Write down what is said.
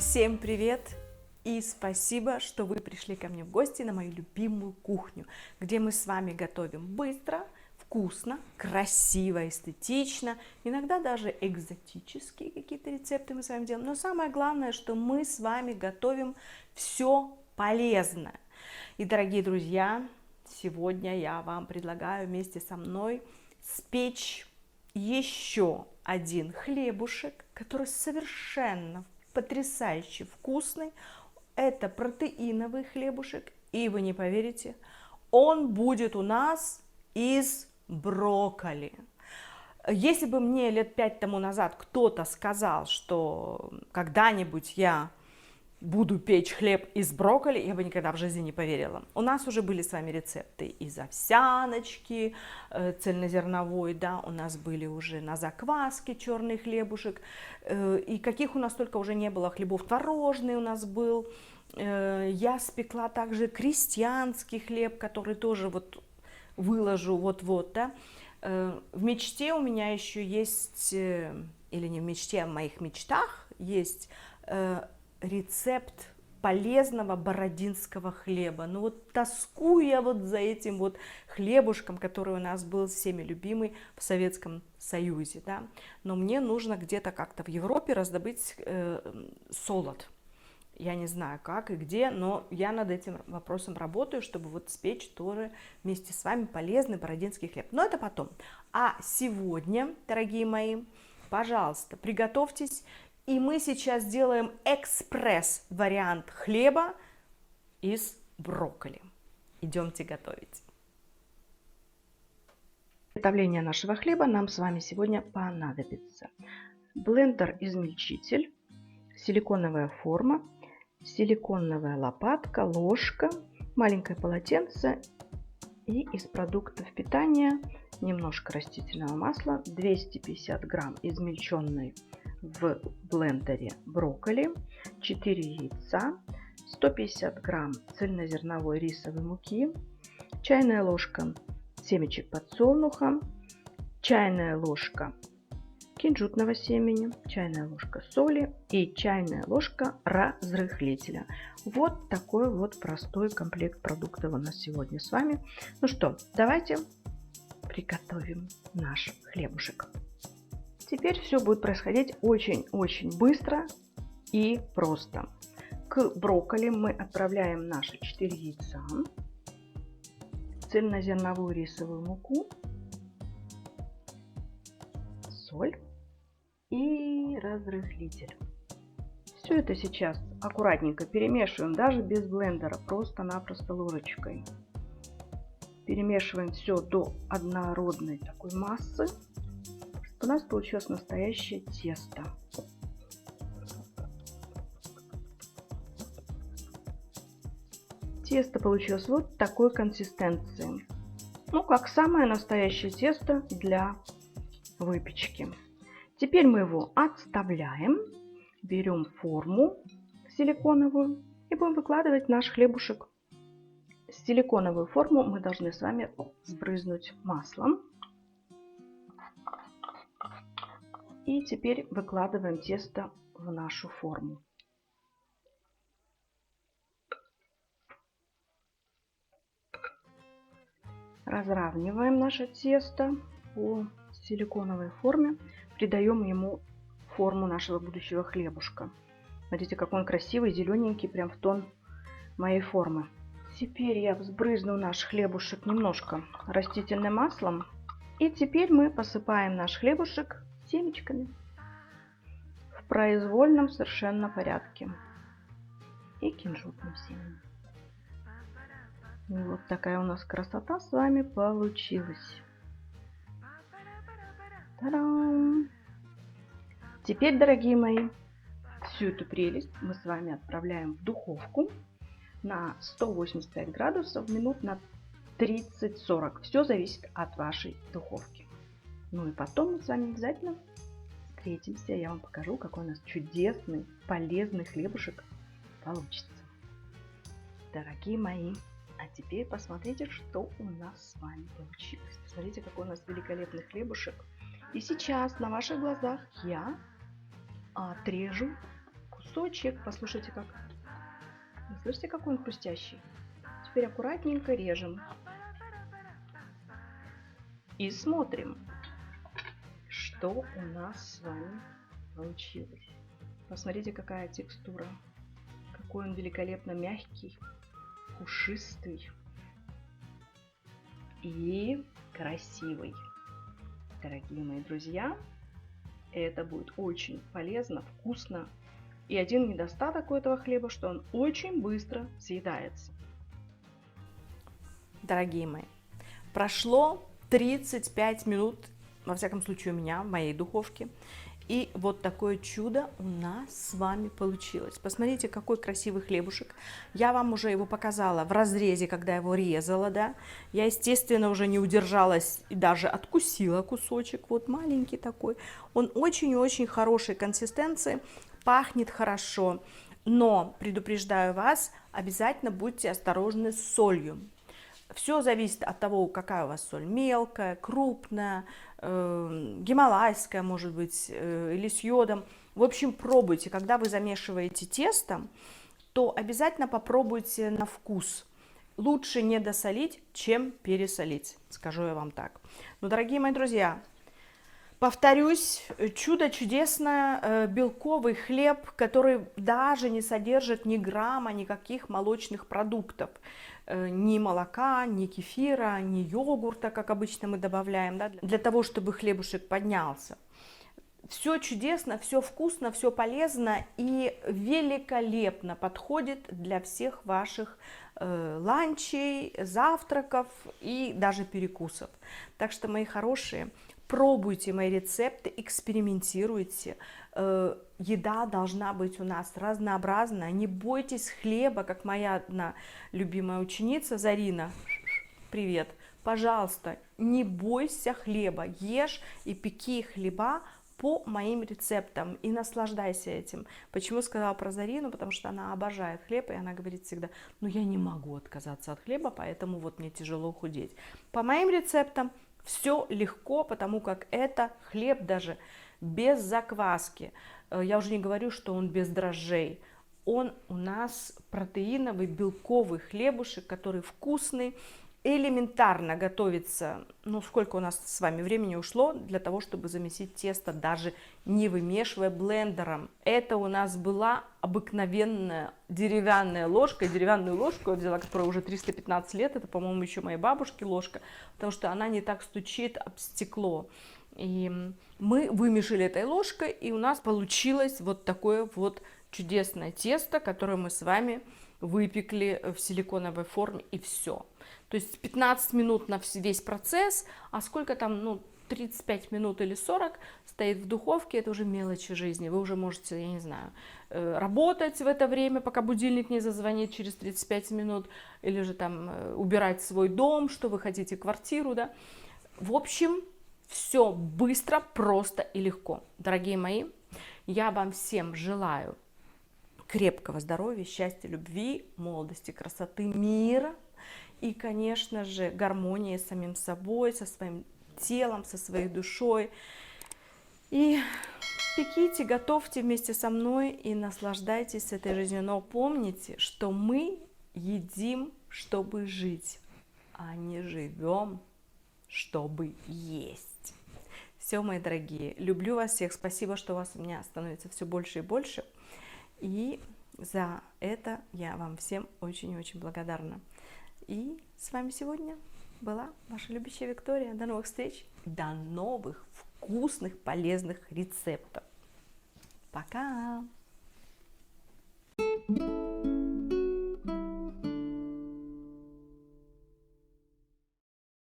Всем привет и спасибо, что вы пришли ко мне в гости на мою любимую кухню, где мы с вами готовим быстро, вкусно, красиво, эстетично, иногда даже экзотические какие-то рецепты мы с вами делаем. Но самое главное, что мы с вами готовим все полезное. И, дорогие друзья, сегодня я вам предлагаю вместе со мной спечь еще один хлебушек, который совершенно потрясающе вкусный. Это протеиновый хлебушек, и вы не поверите, он будет у нас из брокколи. Если бы мне лет 5 тому назад кто-то сказал, что когда-нибудь я буду печь хлеб из брокколи, я бы никогда в жизни не поверила. У нас уже были с вами рецепты из овсяночки, цельнозерновой, да, у нас были уже на закваске черный хлебушек, и каких у нас только уже не было хлебов, творожный у нас был. Я спекла также крестьянский хлеб, который тоже вот выложу вот-вот, да. В мечте у меня еще есть, или не в мечте, а в моих мечтах есть рецепт полезного бородинского хлеба. Ну вот тоскую я вот за этим вот хлебушком, который у нас был всеми любимый в Советском Союзе, да. Но мне нужно где-то как-то в Европе раздобыть солод. Я не знаю как и где, но я над этим вопросом работаю, чтобы вот спечь тоже вместе с вами полезный бородинский хлеб. Но это потом. А сегодня, дорогие мои, пожалуйста, приготовьтесь. И мы сейчас сделаем экспресс-вариант хлеба из брокколи. Идемте готовить. Для приготовления нашего хлеба нам с вами сегодня понадобится блендер-измельчитель, силиконовая форма, силиконовая лопатка, ложка, маленькое полотенце и из продуктов питания немножко растительного масла, 250 грамм измельченной в блендере брокколи, 4 яйца, 150 грамм цельнозерновой рисовой муки, чайная ложка семечек подсолнуха, чайная ложка кунжутного семени, чайная ложка соли и чайная ложка разрыхлителя. Вот такой вот простой комплект продуктов у нас сегодня с вами. Ну что, давайте приготовим наш хлебушек. Теперь все будет происходить очень-очень быстро и просто. К брокколи мы отправляем наши 4 яйца, цельнозерновую рисовую муку, соль и разрыхлитель. Все это сейчас аккуратненько перемешиваем, даже без блендера, просто-напросто ложечкой. Перемешиваем все до однородной такой массы, у нас получилось настоящее тесто. Тесто получилось вот такой консистенции. Ну, как самое настоящее тесто для выпечки. Теперь мы его отставляем, берем форму силиконовую и будем выкладывать наш хлебушек. Силиконовую форму мы должны с вами сбрызнуть маслом. И теперь выкладываем тесто в нашу форму. Разравниваем наше тесто по силиконовой форме, придаем ему форму нашего будущего хлебушка. Смотрите, какой он красивый, зелененький, прям в тон моей формы. Теперь я взбрызну наш хлебушек немножко растительным маслом. И теперь мы посыпаем наш хлебушек семечками в произвольном совершенно порядке и кунжутным семенем. И вот такая у нас красота с вами получилась. Та-дам! Теперь, дорогие мои, всю эту прелесть мы с вами отправляем в духовку на 185 градусов минут на 30-40. Все зависит от вашей духовки. Ну и потом мы с вами обязательно встретимся. Я вам покажу, какой у нас чудесный, полезный хлебушек получится. Дорогие мои, а теперь посмотрите, что у нас с вами получилось. Посмотрите, какой у нас великолепный хлебушек. И сейчас на ваших глазах я отрежу кусочек. Послушайте, как... Вы слышите, какой он хрустящий? Теперь аккуратненько режем. И смотрим, что у нас с вами получилось. Посмотрите, какая текстура. Какой он великолепно мягкий, пушистый и красивый. Дорогие мои друзья, это будет очень полезно, вкусно. И один недостаток у этого хлеба, что он очень быстро съедается. Дорогие мои, прошло 35 минут, во всяком случае у меня, в моей духовке. И вот такое чудо у нас с вами получилось. Посмотрите, какой красивый хлебушек. Я вам уже его показала в разрезе, когда его резала, да. Я, естественно, уже не удержалась и даже откусила кусочек. Вот маленький такой. Он очень-очень хорошей консистенции, пахнет хорошо. Но, предупреждаю вас, обязательно будьте осторожны с солью. Все зависит от того, какая у вас соль, мелкая, крупная, гималайская, может быть, или с йодом. В общем, пробуйте. Когда вы замешиваете тесто, то обязательно попробуйте на вкус. Лучше не досолить, чем пересолить, скажу я вам так. Ну, дорогие мои друзья, повторюсь, чудо чудесное, белковый хлеб, который даже не содержит ни грамма никаких молочных продуктов. Ни молока, ни кефира, ни йогурта, как обычно мы добавляем, да, для того, чтобы хлебушек поднялся. Все чудесно, все вкусно, все полезно и великолепно подходит для всех ваших ланчей, завтраков и даже перекусов. Так что, мои хорошие, пробуйте мои рецепты, экспериментируйте. Еда должна быть у нас разнообразная. Не бойтесь хлеба, как моя одна любимая ученица Зарина. Привет. Пожалуйста, не бойся хлеба. Ешь и пеки хлеба по моим рецептам и наслаждайся этим. Почему сказала про Зарину? Потому что она обожает хлеб, и она говорит всегда: ну я не могу отказаться от хлеба, поэтому вот мне тяжело худеть. По моим рецептам все легко, потому как это хлеб даже без закваски. Я уже не говорю, что он без дрожжей. Он у нас протеиновый, белковый хлебушек, который вкусный, элементарно готовится. Ну, сколько у нас с вами времени ушло для того, чтобы замесить тесто, даже не вымешивая блендером. Это у нас была обыкновенная деревянная ложка. Деревянную ложку я взяла, которая уже 315 лет. Это, по-моему, еще моей бабушки ложка, потому что она не так стучит об стекло. И мы вымешали этой ложкой, и у нас получилось вот такое вот чудесное тесто, которое мы с вами выпекли в силиконовой форме, и все. То есть 15 минут на весь процесс, а сколько там, ну, 35 минут или 40 стоит в духовке, это уже мелочи жизни. Вы уже можете, я не знаю, работать в это время, пока будильник не зазвонит через 35 минут, или же там убирать свой дом, что вы хотите, квартиру, да. В общем, все быстро, просто и легко. Дорогие мои, я вам всем желаю крепкого здоровья, счастья, любви, молодости, красоты, мира и, конечно же, гармонии с самим собой, со своим телом, со своей душой. И пеките, готовьте вместе со мной и наслаждайтесь этой жизнью. Но помните, что мы едим, чтобы жить, а не живем, чтобы есть. Все, мои дорогие, люблю вас всех. Спасибо, что вас у меня становится все больше и больше. И за это я вам всем очень-очень благодарна. И с вами сегодня была ваша любящая Виктория. До новых встреч, до новых вкусных, полезных рецептов. Пока!